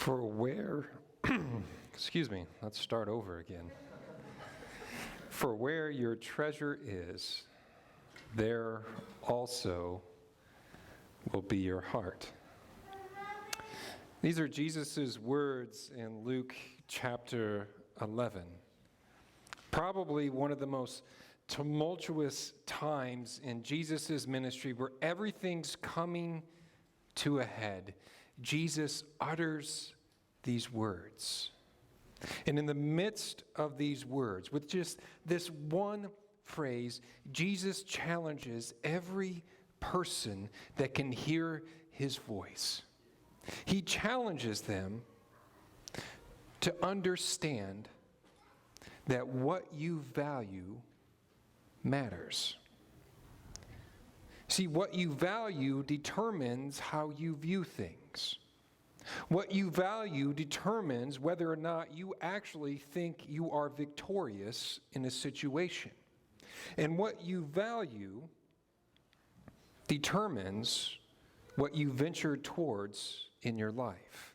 For where, excuse me, let's start over again. For where your treasure is, there also will be your heart. These are Jesus' words in Luke chapter 11. Probably one of the most tumultuous times in Jesus' ministry where everything's coming to a head. Jesus utters these words. And in the midst of these words, with just this one phrase, Jesus challenges every person that can hear his voice. He challenges them to understand that what you value matters. See, what you value determines how you view things. What you value determines whether or not you actually think you are victorious in a situation. And what you value determines what you venture towards in your life.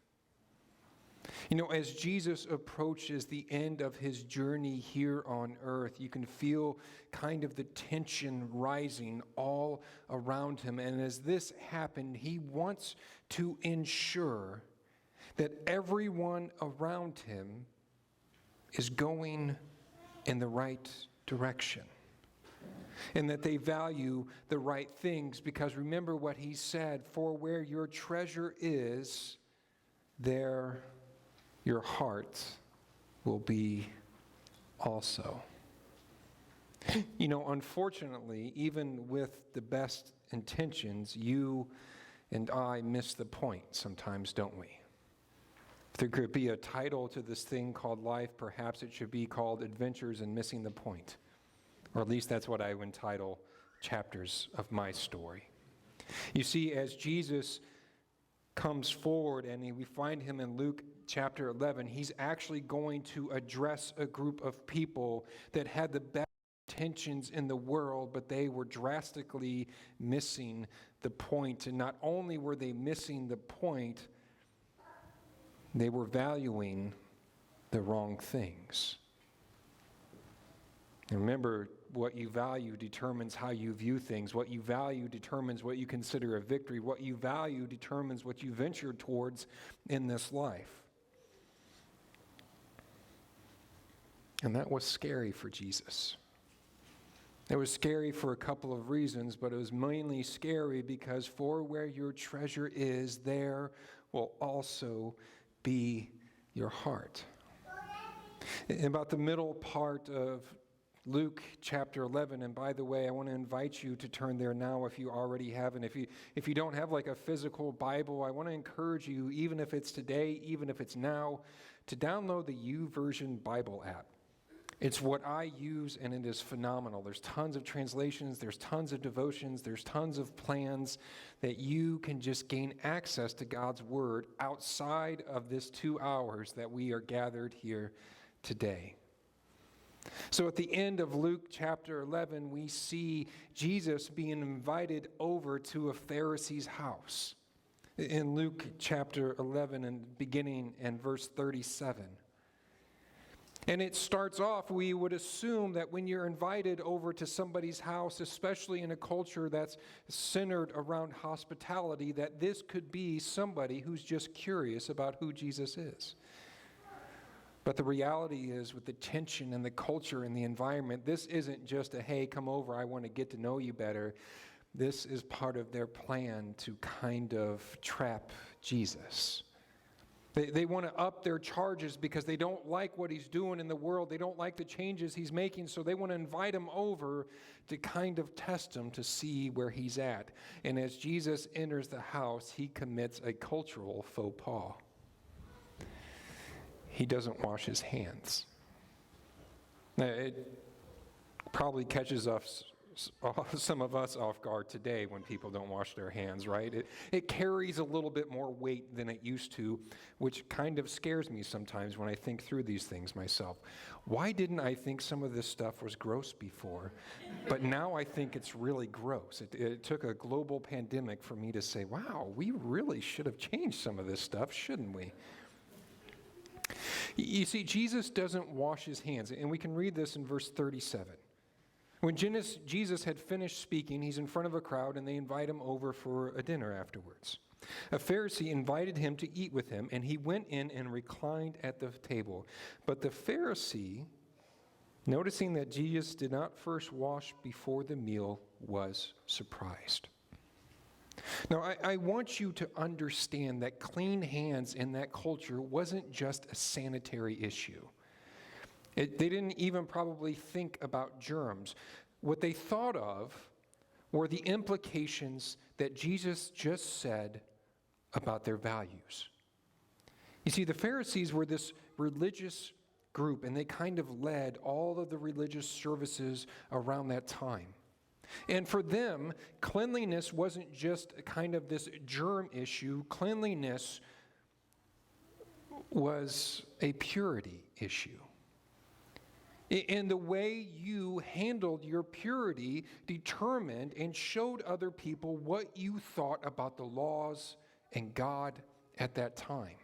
You know, as Jesus approaches the end of his journey here on earth, you can feel kind of the tension rising all around him. And as this happened, he wants to ensure that everyone around him is going in the right direction and that they value the right things. Because remember what he said, for where your treasure is, there your heart will be also. You know, unfortunately, even with the best intentions, you and I miss the point sometimes, don't we? If there could be a title to this thing called life, perhaps it should be called Adventures in Missing the Point. Or at least that's what I would entitle chapters of my story. You see, as Jesus comes forward and we find him in Luke chapter 11, he's actually going to address a group of people that had the best intentions in the world, but they were drastically missing the point. And not only were they missing the point, they were valuing the wrong things. And remember, what you value determines how you view things. What you value determines what you consider a victory. What you value determines what you venture towards in this life. And that was scary for Jesus. It was scary for a couple of reasons, but it was mainly scary because for where your treasure is, there will also be your heart. In about the middle part of Luke chapter 11, and by the way, I want to invite you to turn there now if you already haven't. If you don't have like a physical Bible, I want to encourage you, even if it's today, even if it's now, to download the YouVersion Bible app. It's what I use, and it is phenomenal. There's tons of translations, there's tons of devotions, there's tons of plans that you can just gain access to God's Word outside of this 2 hours that we are gathered here today. So at the end of Luke chapter 11, we see Jesus being invited over to a Pharisee's house. In Luke chapter 11 and beginning in verse 37. And it starts off, we would assume that when you're invited over to somebody's house, especially in a culture that's centered around hospitality, that this could be somebody who's just curious about who Jesus is. But the reality is, with the tension and the culture and the environment, this isn't just a, hey, come over, I want to get to know you better. This is part of their plan to kind of trap Jesus. They want to up their charges because they don't like what he's doing in the world. They don't like the changes he's making, so they want to invite him over to kind of test him to see where he's at. And as Jesus enters the house, he commits a cultural faux pas. He doesn't wash his hands. Now, it probably catches us, some of us off guard today when people don't wash their hands, right? It carries a little bit more weight than it used to, which kind of scares me sometimes when I think through these things myself. Why didn't I think some of this stuff was gross before? But now I think it's really gross. It took a global pandemic for me to say, wow, we really should have changed some of this stuff, shouldn't we? You see, Jesus doesn't wash his hands, and we can read this in verse 37. When Jesus had finished speaking, he's in front of a crowd, and they invite him over for a dinner afterwards. A Pharisee invited him to eat with him, and he went in and reclined at the table. But the Pharisee, noticing that Jesus did not first wash before the meal, was surprised. Now, I want you to understand that clean hands in that culture wasn't just a sanitary issue. They didn't even probably think about germs. What they thought of were the implications that Jesus just said about their values. You see, the Pharisees were this religious group, and they kind of led all of the religious services around that time. And for them, cleanliness wasn't just kind of this germ issue. Cleanliness was a purity issue. And the way you handled your purity determined and showed other people what you thought about the laws and God at that time.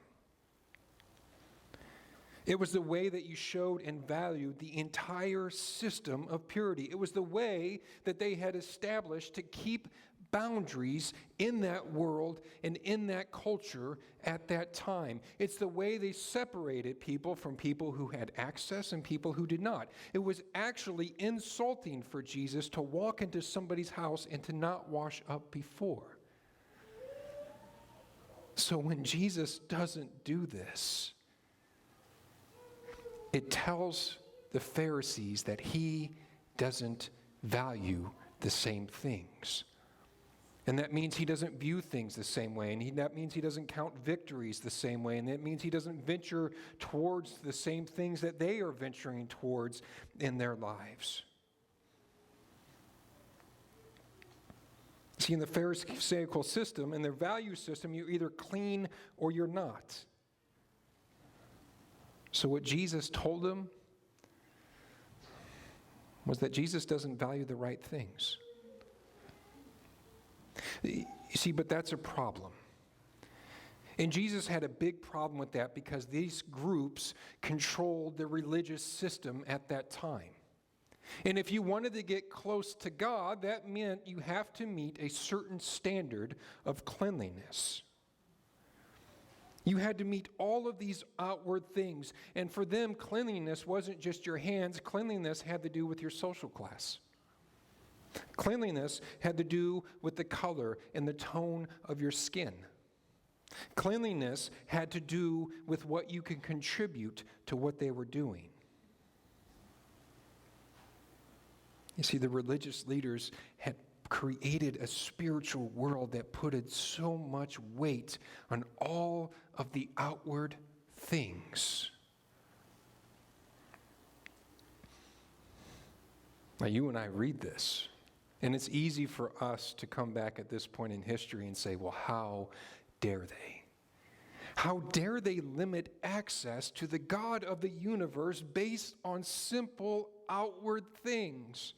It was the way that you showed and valued the entire system of purity. It was the way that they had established to keep boundaries in that world and in that culture at that time. It's the way they separated people from people who had access and people who did not. It was actually insulting for Jesus to walk into somebody's house and to not wash up before. So when Jesus doesn't do this, it tells the Pharisees that he doesn't value the same things. And that means he doesn't view things the same way. And that means he doesn't count victories the same way. And that means he doesn't venture towards the same things that they are venturing towards in their lives. See, in the Pharisaical system, in their value system, you're either clean or you're not. So what Jesus told them was that Jesus doesn't value the right things. You see, but that's a problem. And Jesus had a big problem with that because these groups controlled the religious system at that time. And if you wanted to get close to God, that meant you have to meet a certain standard of cleanliness. You had to meet all of these outward things. And for them, cleanliness wasn't just your hands. Cleanliness had to do with your social class. Cleanliness had to do with the color and the tone of your skin. Cleanliness had to do with what you can contribute to what they were doing. You see, the religious leaders had created a spiritual world that put so much weight on all of the outward things. Now, you and I read this, and it's easy for us to come back at this point in history and say, well, how dare they? How dare they limit access to the God of the universe based on simple outward things?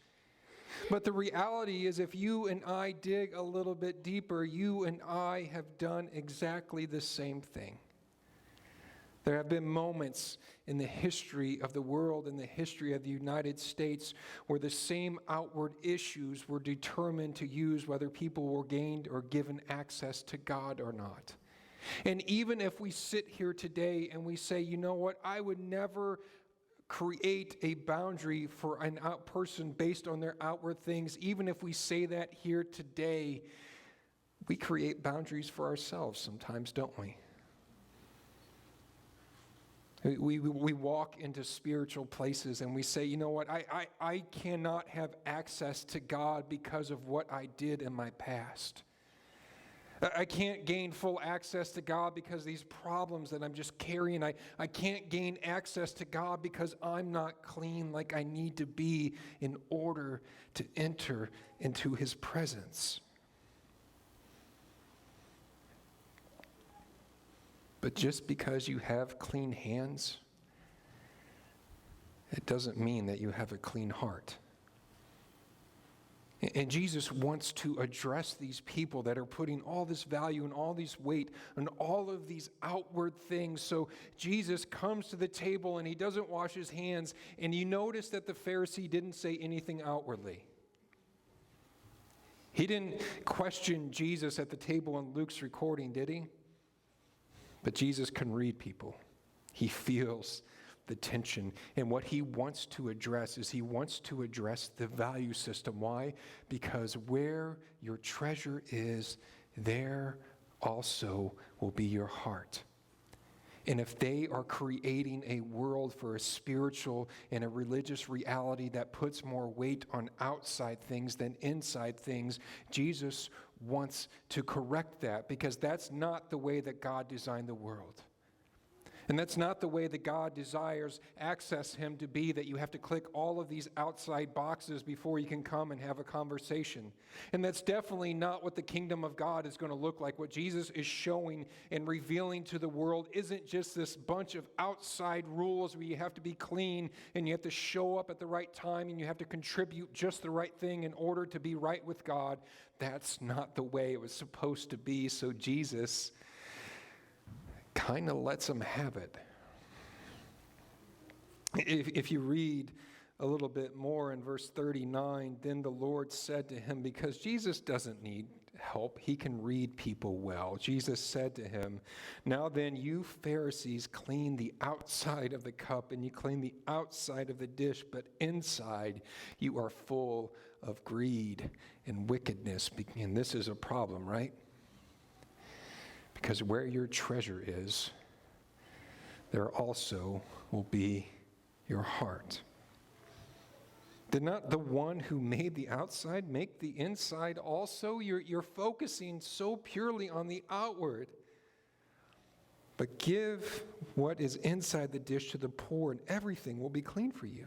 But the reality is, if you and I dig a little bit deeper, you and I have done exactly the same thing. There have been moments in the history of the world, in the history of the United States, where the same outward issues were determined to use whether people were gained or given access to God or not. And even if we sit here today and we say, you know what, I would never create a boundary for an out person based on their outward things, even if we say that here today, we create boundaries for ourselves sometimes, don't we? We walk into spiritual places and we say, you know what, I cannot have access to God because of what I did in my past. I can't gain full access to God because of these problems that I'm just carrying. I can't gain access to God because I'm not clean like I need to be in order to enter into his presence. But just because you have clean hands, it doesn't mean that you have a clean heart. And Jesus wants to address these people that are putting all this value and all this weight on all of these outward things. So Jesus comes to the table and he doesn't wash his hands. And you notice that the Pharisee didn't say anything outwardly. He didn't question Jesus at the table in Luke's recording, did he? But Jesus can read people. He feels the tension. And what he wants to address is he wants to address the value system. Why? Because where your treasure is, there also will be your heart. And if they are creating a world for a spiritual and a religious reality that puts more weight on outside things than inside things, Jesus wants to correct that, because that's not the way that God designed the world. And that's not the way that God desires access him to be, that you have to click all of these outside boxes before you can come and have a conversation. And that's definitely not what the kingdom of God is going to look like. What Jesus is showing and revealing to the world isn't just this bunch of outside rules where you have to be clean and you have to show up at the right time and you have to contribute just the right thing in order to be right with God. That's not the way it was supposed to be. So Jesus kind of lets them have it. If you read a little bit more in verse 39, then the Lord said to him, because Jesus doesn't need help, he can read people well. Jesus said to him, now then, you Pharisees clean the outside of the cup and you clean the outside of the dish, but inside you are full of greed and wickedness. And this is a problem, right? Because where your treasure is, there also will be your heart. Did not the one who made the outside make the inside also? You're focusing so purely on the outward. But give what is inside the dish to the poor, and everything will be clean for you.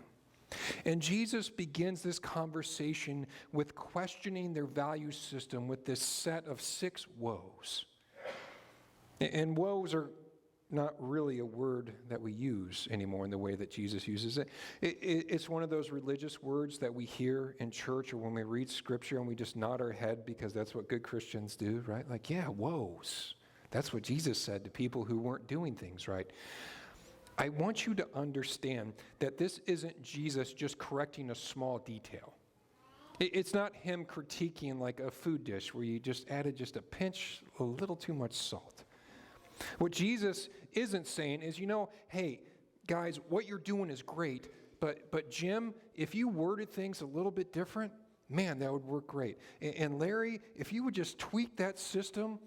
And Jesus begins this conversation with questioning their value system with this set of 6 woes. And woes are not really a word that we use anymore in the way that Jesus uses it. It's one of those religious words that we hear in church or when we read scripture and we just nod our head because that's what good Christians do, right? Like, yeah, woes. That's what Jesus said to people who weren't doing things right. I want you to understand that this isn't Jesus just correcting a small detail. It's not him critiquing like a food dish where you just added just a pinch, a little too much salt. What Jesus isn't saying is, hey, guys, what you're doing is great, but Jim, if you worded things a little bit different, man, that would work great. And Larry, if you would just tweak that system,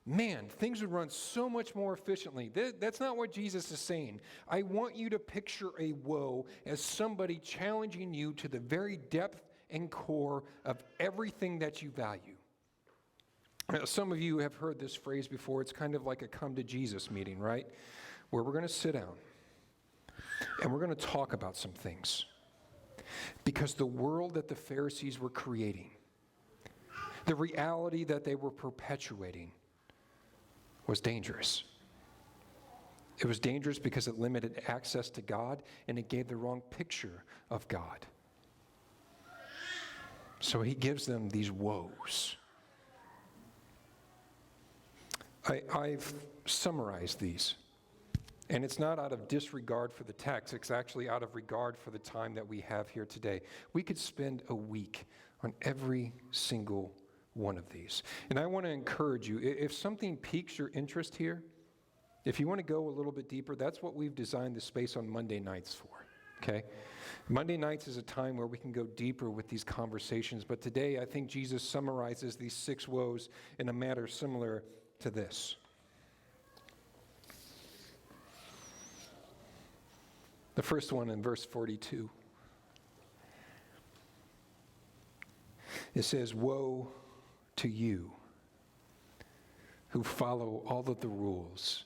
man, things would run so much more efficiently. That's not what Jesus is saying. I want you to picture a woe as somebody challenging you to the very depth and core of everything that you value. Some of you have heard this phrase before. It's kind of like a come to Jesus meeting, right? Where we're going to sit down and we're going to talk about some things. Because the world that the Pharisees were creating, the reality that they were perpetuating, was dangerous. It was dangerous because it limited access to God and it gave the wrong picture of God. So he gives them these woes. I've summarized these, and it's not out of disregard for the text. It's actually out of regard for the time that we have here today. We could spend a week on every single one of these. And I want to encourage you, if something piques your interest here, if you want to go a little bit deeper, that's what we've designed the space on Monday nights for, okay? Monday nights is a time where we can go deeper with these conversations, but today I think Jesus summarizes these 6 woes in a manner similar to this. The first one in verse 42. It says, woe to you who follow all of the rules,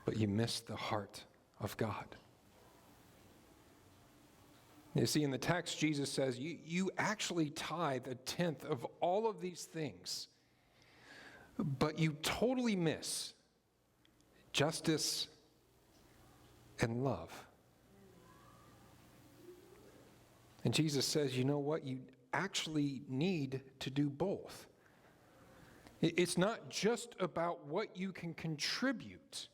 but you miss the heart of God. You see, in the text, Jesus says, you actually tithe 1/10 of all of these things, but you totally miss justice and love. And Jesus says, you know what? You actually need to do both. It's not just about what you can contribute.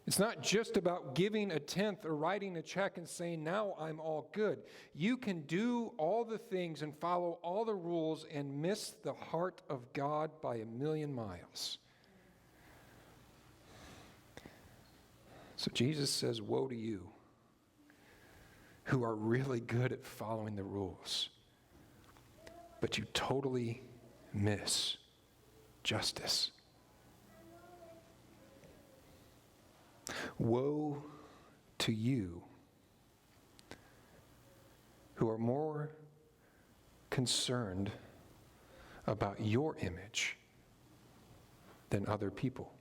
It's not just about giving a tenth or writing a check and saying, now I'm all good. You can do all the things and follow all the rules and miss the heart of God by a million miles. So Jesus says, woe to you who are really good at following the rules, but you totally miss justice. Woe to you who are more concerned about your image than other people.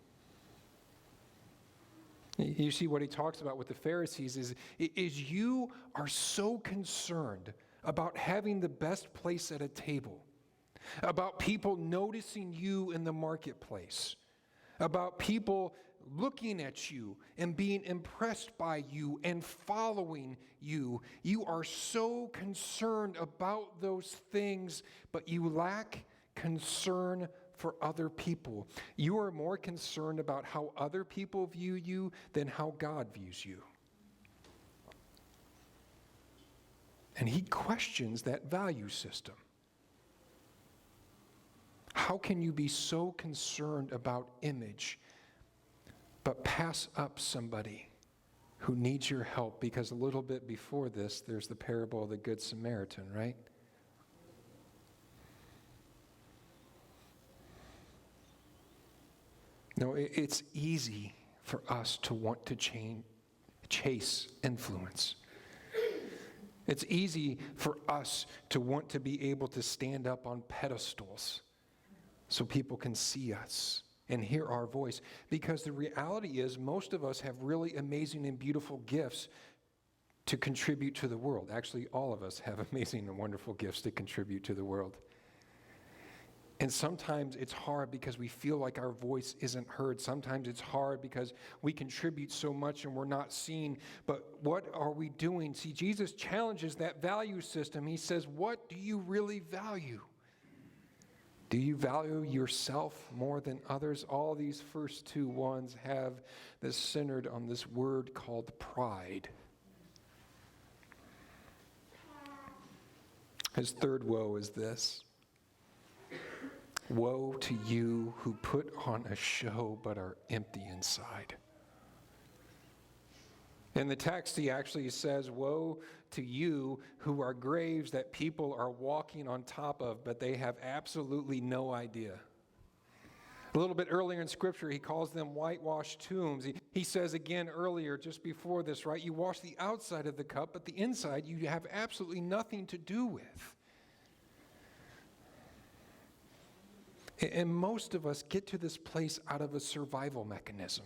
You see what he talks about with the Pharisees is you are so concerned about having the best place at a table, about people noticing you in the marketplace, about people looking at you and being impressed by you and following you. You are so concerned about those things, but you lack concern for other people. You are more concerned about how other people view you than how God views you. And he questions that value system. How can you be so concerned about image but pass up somebody who needs your help? Because a little bit before this, there's the parable of the Good Samaritan, right? No, it's easy for us to want to chase influence. It's easy for us to want to be able to stand up on pedestals so people can see us and hear our voice. Because the reality is, most of us have really amazing and beautiful gifts to contribute to the world. Actually, all of us have amazing and wonderful gifts to contribute to the world. And sometimes it's hard because we feel like our voice isn't heard. Sometimes it's hard because we contribute so much and we're not seen. But what are we doing? See, Jesus challenges that value system. He says, what do you really value? Do you value yourself more than others? All these first two ones have this centered on this word called pride. His third woe is this. Woe to you who put on a show but are empty inside. In the text, he actually says, woe to you who are graves that people are walking on top of, but they have absolutely no idea. A little bit earlier in Scripture, he calls them whitewashed tombs. He says again earlier, just before this, right, you wash the outside of the cup, but the inside you have absolutely nothing to do with. And most of us get to this place out of a survival mechanism.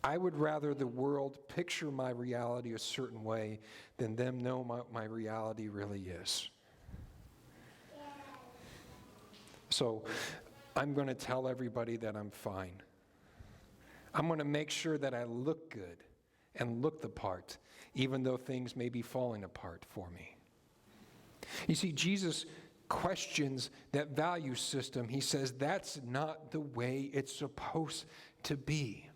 I would rather the world picture my reality a certain way than them know what my reality really is. So I'm going to tell everybody that I'm fine. I'm going to make sure that I look good and look the part, even though things may be falling apart for me. You see, Jesus questions that value system. He says that's not the way it's supposed to be.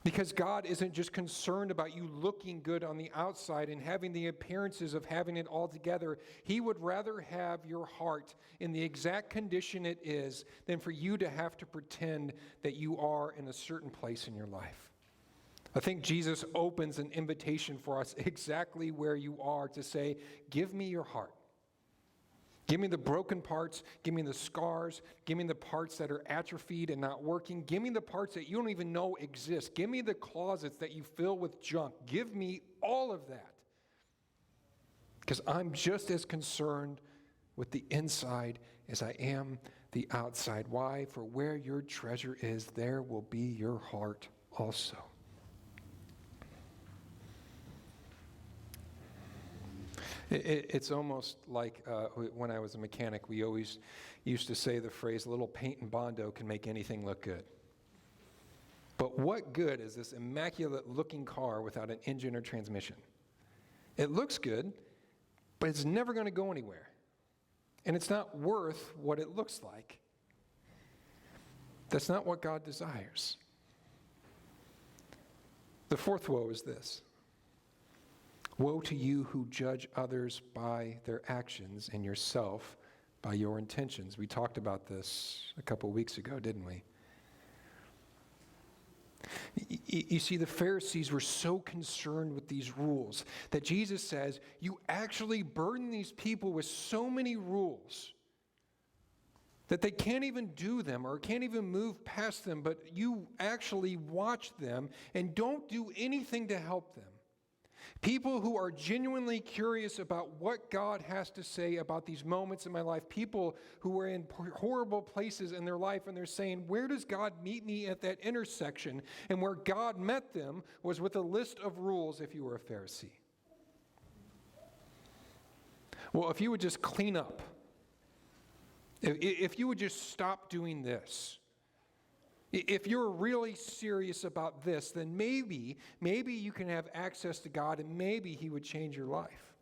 Because God isn't just concerned about you looking good on the outside and having the appearances of having it all together. He would rather have your heart in the exact condition it is than for you to have to pretend that you are in a certain place in your life. I think Jesus opens an invitation for us exactly where you are to say, give me your heart. Give me the broken parts. Give me the scars. Give me the parts that are atrophied and not working. Give me the parts that you don't even know exist. Give me the closets that you fill with junk. Give me all of that. Because I'm just as concerned with the inside as I am the outside. Why? For where your treasure is, there will be your heart also. It's almost like when I was a mechanic, we always used to say the phrase, a little paint and Bondo can make anything look good. But what good is this immaculate looking car without an engine or transmission? It looks good, but it's never going to go anywhere. And it's not worth what it looks like. That's not what God desires. The fourth woe is this. Woe to you who judge others by their actions and yourself by your intentions. We talked about this a couple weeks ago, didn't we? You see, the Pharisees were so concerned with these rules that Jesus says, you actually burden these people with so many rules that they can't even do them or can't even move past them, but you actually watch them and don't do anything to help them. People who are genuinely curious about what God has to say about these moments in my life, people who are in horrible places in their life and they're saying, where does God meet me at that intersection? And where God met them was with a list of rules if you were a Pharisee. Well, if you would just clean up, if you would just stop doing this, if you're really serious about this, then maybe you can have access to God and maybe He would change your life.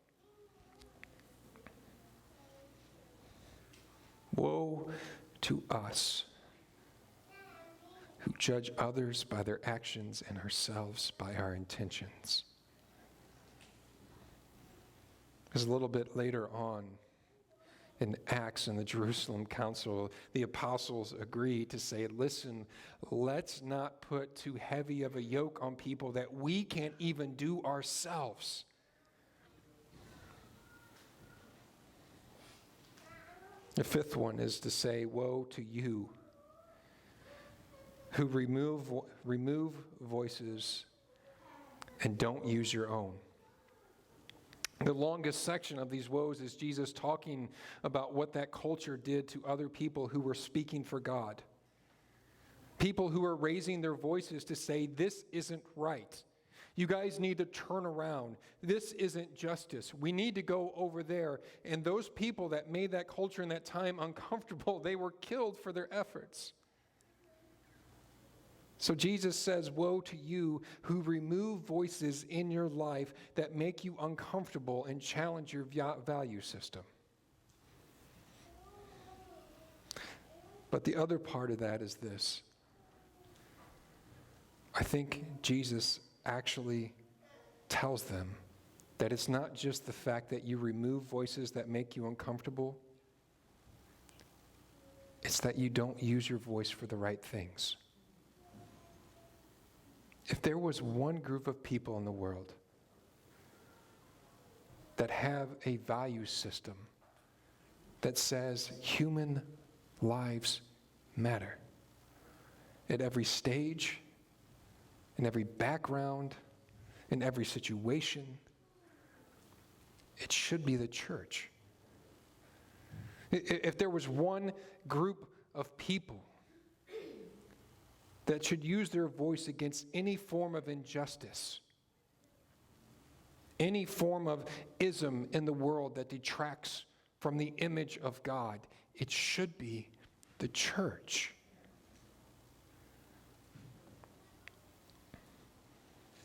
Woe to us who judge others by their actions and ourselves by our intentions. Because a little bit later on, in Acts in the Jerusalem Council, the apostles agree to say, listen, let's not put too heavy of a yoke on people that we can't even do ourselves. The fifth one is to say, woe to you who remove voices and don't use your own. The longest section of these woes is Jesus talking about what that culture did to other people who were speaking for God. People who are raising their voices to say, this isn't right. You guys need to turn around. This isn't justice. We need to go over there. And those people that made that culture in that time uncomfortable, they were killed for their efforts. So Jesus says, woe to you who remove voices in your life that make you uncomfortable and challenge your value system. But the other part of that is this. I think Jesus actually tells them that it's not just the fact that you remove voices that make you uncomfortable. It's that you don't use your voice for the right things. If there was one group of people in the world that have a value system that says human lives matter at every stage, in every background, in every situation, it should be the church. If there was one group of people that should use their voice against any form of injustice, any form of ism in the world that detracts from the image of God, it should be the church.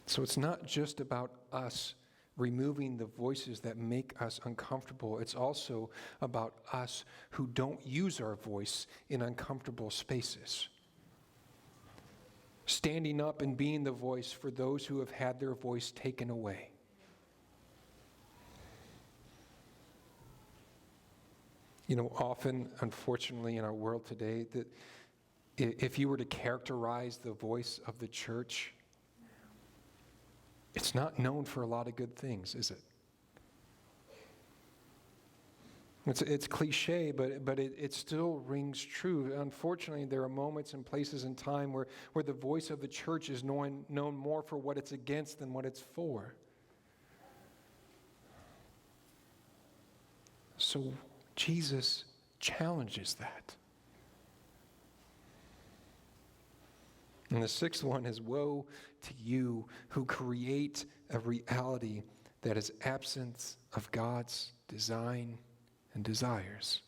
So it's not just about us removing the voices that make us uncomfortable. It's also about us who don't use our voice in uncomfortable spaces. Standing up and being the voice for those who have had their voice taken away. You know, often, unfortunately, in our world today, that if you were to characterize the voice of the church, it's not known for a lot of good things, is it? It's cliche, but it still rings true. Unfortunately, there are moments and places in time where the voice of the church is known more for what it's against than what it's for. So Jesus challenges that. And the sixth one is, woe to you who create a reality that is absence of God's design and desires.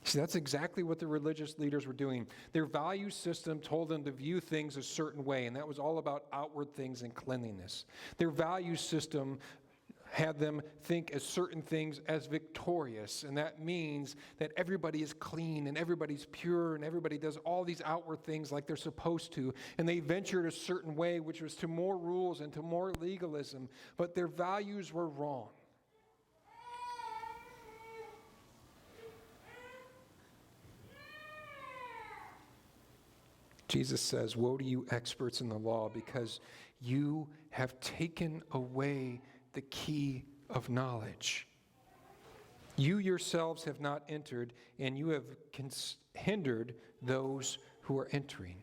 See, that's exactly what the religious leaders were doing. Their value system told them to view things a certain way, and that was all about outward things and cleanliness. Their value system had them think as certain things as victorious, and that means that everybody is clean and everybody's pure and everybody does all these outward things like they're supposed to, and they ventured a certain way, which was to more rules and to more legalism, but their values were wrong. Jesus says, "Woe to you, experts in the law, because you have taken away the key of knowledge. You yourselves have not entered, and you have hindered those who are entering."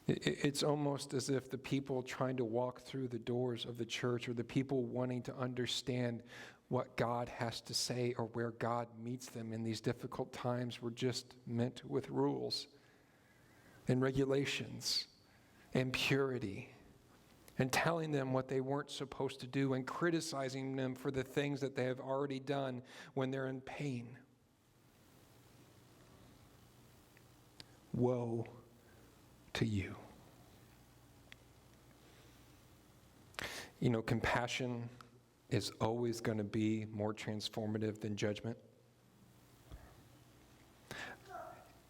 It's almost as if the people trying to walk through the doors of the church, or the people wanting to understand what God has to say or where God meets them in these difficult times, were just met with rules and regulations and purity, and telling them what they weren't supposed to do, and criticizing them for the things that they have already done when they're in pain. Woe to you. You know, compassion is always going to be more transformative than judgment.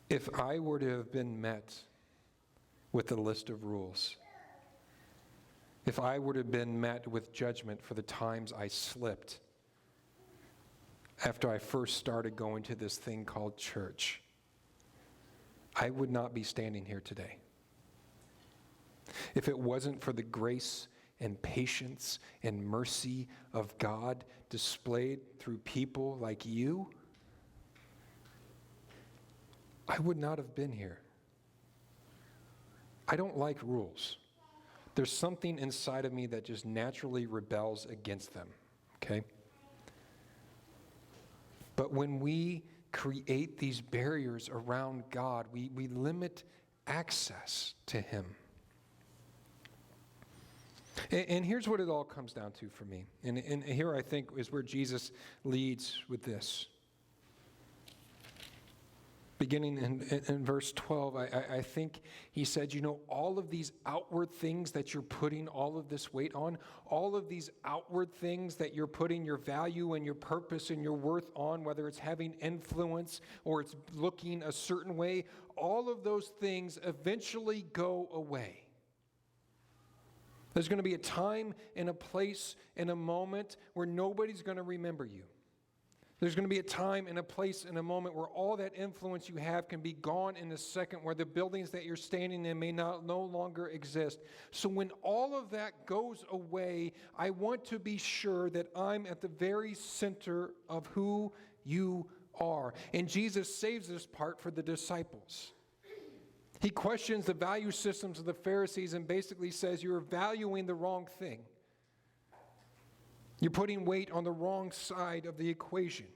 If I were to have been met with a list of rules, if I would have been met with judgment for the times I slipped after I first started going to this thing called church, I would not be standing here today. If it wasn't for the grace and patience and mercy of God displayed through people like you, I would not have been here. I don't like rules. There's something inside of me that just naturally rebels against them, okay? But when we create these barriers around God, we limit access to Him. And here's what it all comes down to for me. And here I think is where Jesus leads with this. Beginning in verse 12, I think he said, you know, all of these outward things that you're putting all of this weight on, all of these outward things that you're putting your value and your purpose and your worth on, whether it's having influence or it's looking a certain way, all of those things eventually go away. There's going to be a time and a place and a moment where nobody's going to remember you. There's going to be a time and a place and a moment where all that influence you have can be gone in a second, where the buildings that you're standing in may no longer exist. So when all of that goes away, I want to be sure that I'm at the very center of who you are. And Jesus saves this part for the disciples. He questions the value systems of the Pharisees and basically says, you're valuing the wrong thing. You're putting weight on the wrong side of the equation.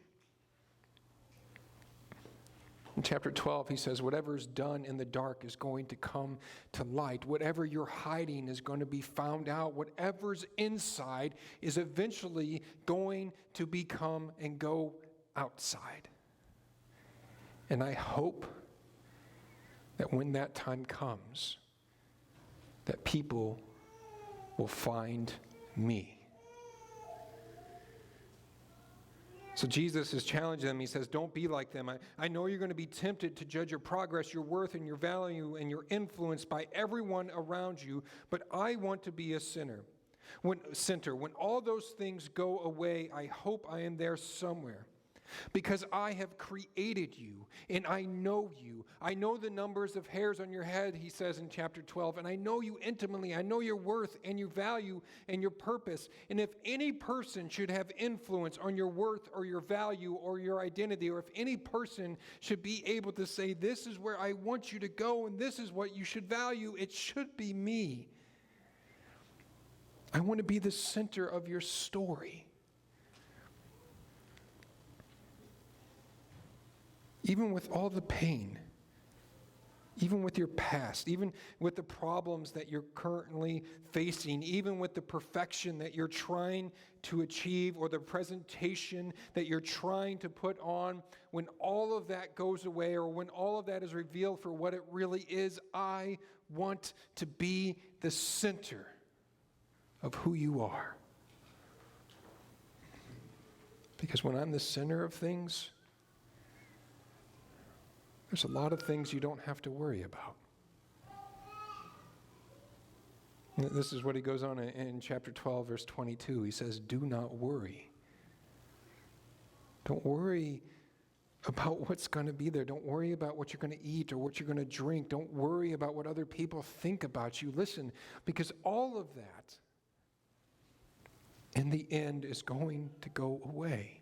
In chapter 12, he says, whatever's done in the dark is going to come to light. Whatever you're hiding is going to be found out. Whatever's inside is eventually going to become and go outside. And I hope that when that time comes, that people will find me. So Jesus is challenging them. He says, don't be like them. I know you're going to be tempted to judge your progress, your worth, and your value, and your influence by everyone around you, but I want to be a center. When all those things go away, I hope I am there somewhere. Because I have created you, and I know you. I know the numbers of hairs on your head, he says in chapter 12, and I know you intimately. I know your worth and your value and your purpose. And if any person should have influence on your worth or your value or your identity, or if any person should be able to say, this is where I want you to go and this is what you should value, it should be me. I want to be the center of your story. Even with all the pain, even with your past, even with the problems that you're currently facing, even with the perfection that you're trying to achieve or the presentation that you're trying to put on, when all of that goes away or when all of that is revealed for what it really is, I want to be the center of who you are. Because when I'm the center of things, there's a lot of things you don't have to worry about. This is what he goes on in chapter 12, verse 22. He says, do not worry. Don't worry about what's going to be there. Don't worry about what you're going to eat or what you're going to drink. Don't worry about what other people think about you. Listen, because all of that, in the end, is going to go away.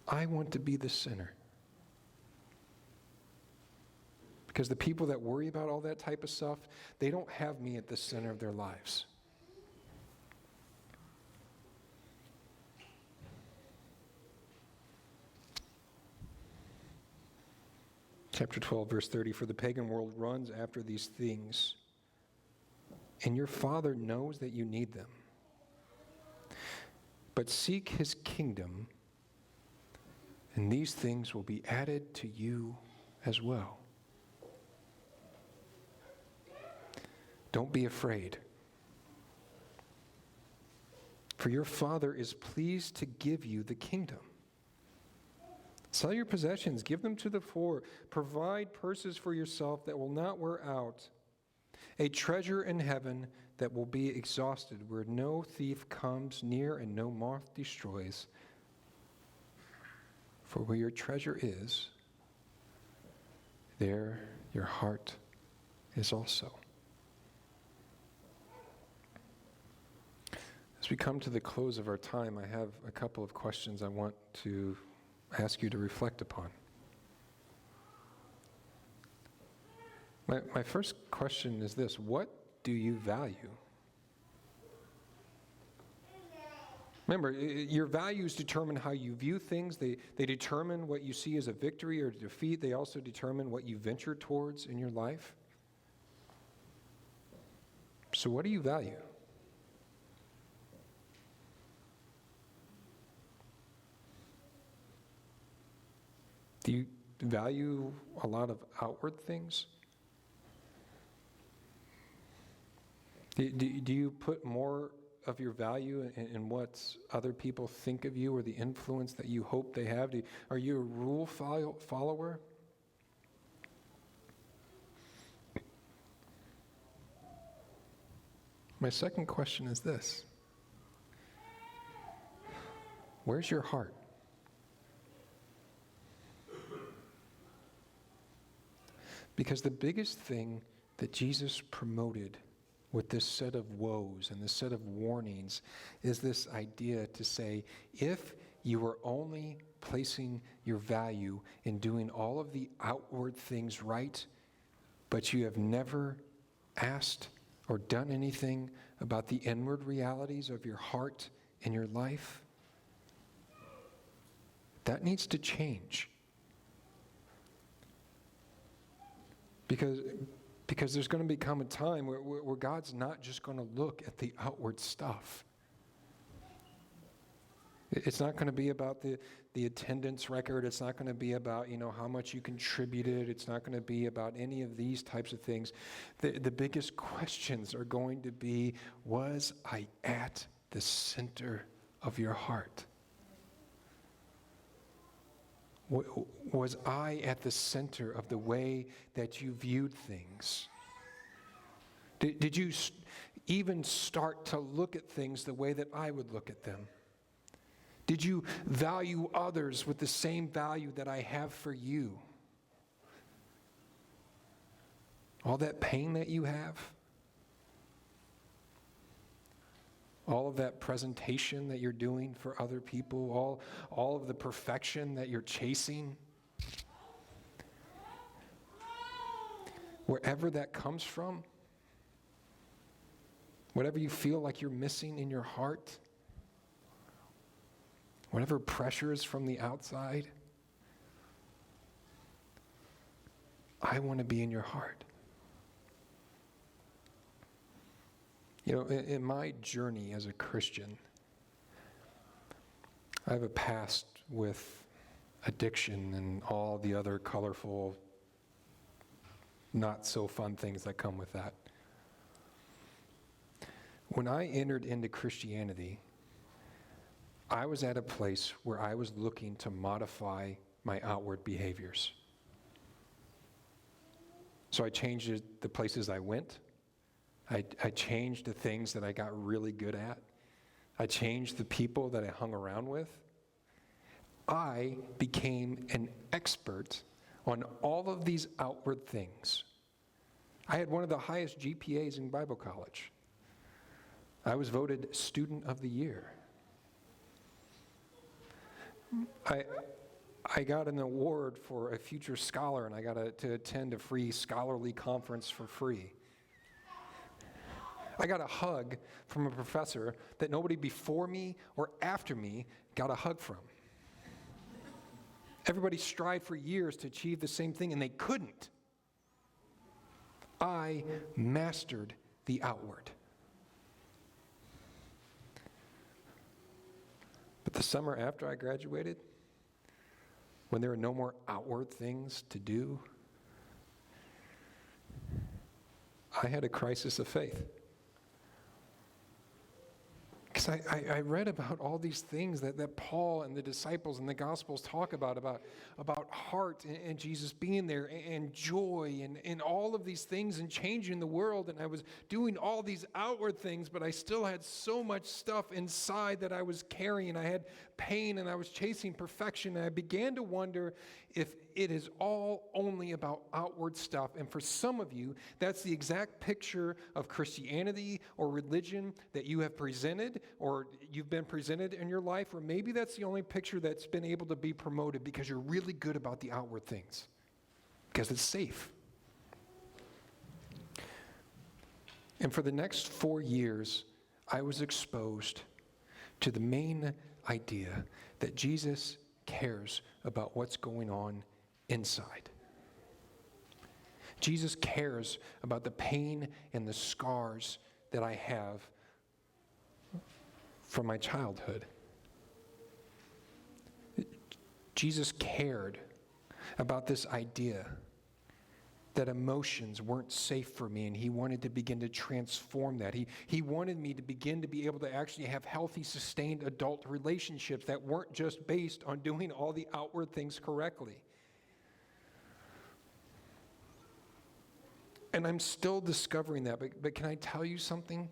I want to be the center. Because the people that worry about all that type of stuff, they don't have me at the center of their lives. Chapter 12, verse 30, for the pagan world runs after these things, and your Father knows that you need them. But seek his kingdom, and these things will be added to you as well. Don't be afraid, for your Father is pleased to give you the kingdom. Sell your possessions, give them to the poor, provide purses for yourself that will not wear out, a treasure in heaven that will be exhausted, where no thief comes near and no moth destroys. For where your treasure is, there your heart is also. As we come to the close of our time, I have a couple of questions I want to ask you to reflect upon. My first question is this: what do you value? Remember, your values determine how you view things. They determine what you see as a victory or defeat. They also determine what you venture towards in your life. So what do you value? Do you value a lot of outward things? Do you put more of your value in what other people think of you or the influence that you hope they have? Are you a rule follower? My second question is this: where's your heart? Because the biggest thing that Jesus promoted with this set of woes and this set of warnings is this idea to say, if you are only placing your value in doing all of the outward things right, but you have never asked or done anything about the inward realities of your heart and your life, that needs to change. Because there's going to become a time where God's not just going to look at the outward stuff. It's not going to be about the attendance record. It's not going to be about, how much you contributed. It's not going to be about any of these types of things. The biggest questions are going to be, was I at the center of your heart? Was I at the center of the way that you viewed things? Did you even start to look at things the way that I would look at them? Did you value others with the same value that I have for you? All that pain that you have? All of that presentation that you're doing for other people, all of the perfection that you're chasing, wherever that comes from, whatever you feel like you're missing in your heart, whatever pressures from the outside, I want to be in your heart. In my journey as a Christian, I have a past with addiction and all the other colorful, not so fun things that come with that. When I entered into Christianity, I was at a place where I was looking to modify my outward behaviors. So I changed the places I went. I changed the things that I got really good at. I changed the people that I hung around with. I became an expert on all of these outward things. I had one of the highest GPAs in Bible college. I was voted Student of the Year. I got an award for a future scholar, and I got to attend a free scholarly conference for free. I got a hug from a professor that nobody before me or after me got a hug from. Everybody strived for years to achieve the same thing, and they couldn't. I mastered the outward. But the summer after I graduated, when there were no more outward things to do, I had a crisis of faith. Because I read about all these things that Paul and the disciples in the Gospels talk about heart and Jesus being there and joy and all of these things and changing the world. And I was doing all these outward things, but I still had so much stuff inside that I was carrying. I had pain and I was chasing perfection. And I began to wonder if it is all only about outward stuff. And for some of you, that's the exact picture of Christianity or religion that you have presented or you've been presented in your life. Or maybe that's the only picture that's been able to be promoted because you're really good about the outward things, because it's safe. And for the next 4 years, I was exposed to the main idea that Jesus cares about what's going on inside. Jesus cares about the pain and the scars that I have from my childhood. Jesus cared about this idea that emotions weren't safe for me, and he wanted to begin to transform that. He wanted me to begin to be able to actually have healthy, sustained adult relationships that weren't just based on doing all the outward things correctly. And I'm still discovering that, but can I tell you something?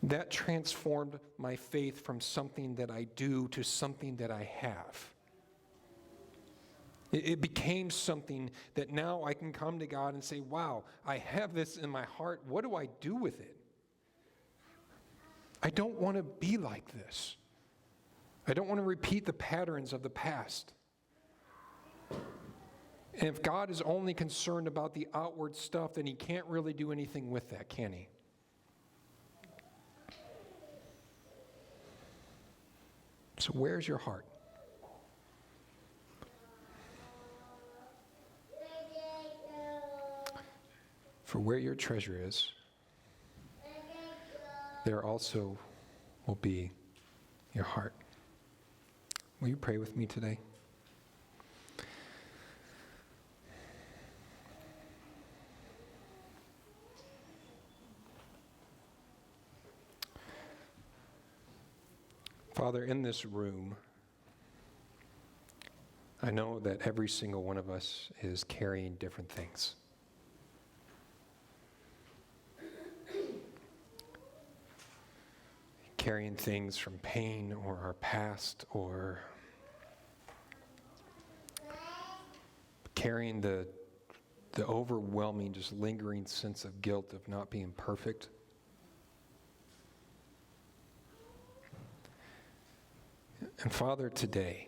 That transformed my faith from something that I do to something that I have. It became something that now I can come to God and say, wow, I have this in my heart. What do I do with it? I don't want to be like this. I don't want to repeat the patterns of the past. And if God is only concerned about the outward stuff, then he can't really do anything with that, can he? So where's your heart? For where your treasure is, there also will be your heart. Will you pray with me today? Father, in this room, I know that every single one of us is carrying different things. Carrying things from pain or our past, or carrying the overwhelming, just lingering sense of guilt of not being perfect. And Father, today,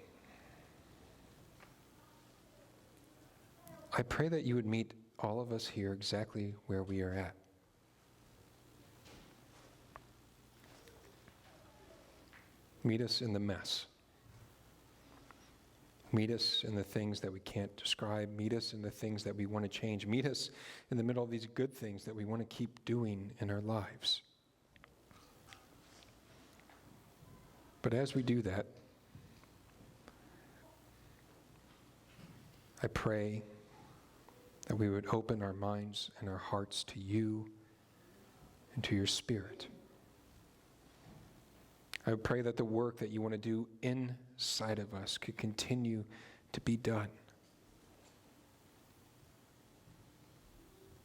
I pray that you would meet all of us here exactly where we are at. Meet us in the mess. Meet us in the things that we can't describe. Meet us in the things that we want to change. Meet us in the middle of these good things that we want to keep doing in our lives. But as we do that, I pray that we would open our minds and our hearts to you and to your Spirit. I pray that the work that you want to do inside of us could continue to be done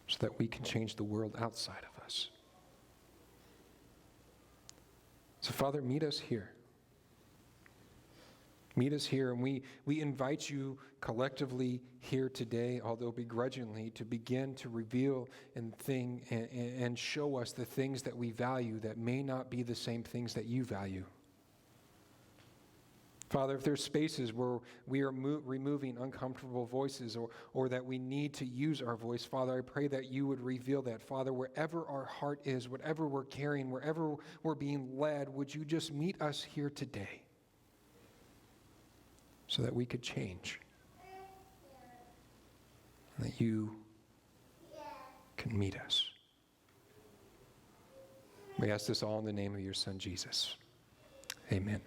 so that we can change the world outside of us. So, Father, meet us here. Meet us here, and we invite you collectively here today, although begrudgingly, to begin to reveal and show us the things that we value that may not be the same things that you value. Father, if there's spaces where we are removing uncomfortable voices or that we need to use our voice, Father, I pray that you would reveal that. Father, wherever our heart is, whatever we're carrying, wherever we're being led, would you just meet us here today so that we could change, and that you can meet us. We ask this all in the name of your Son, Jesus. Amen.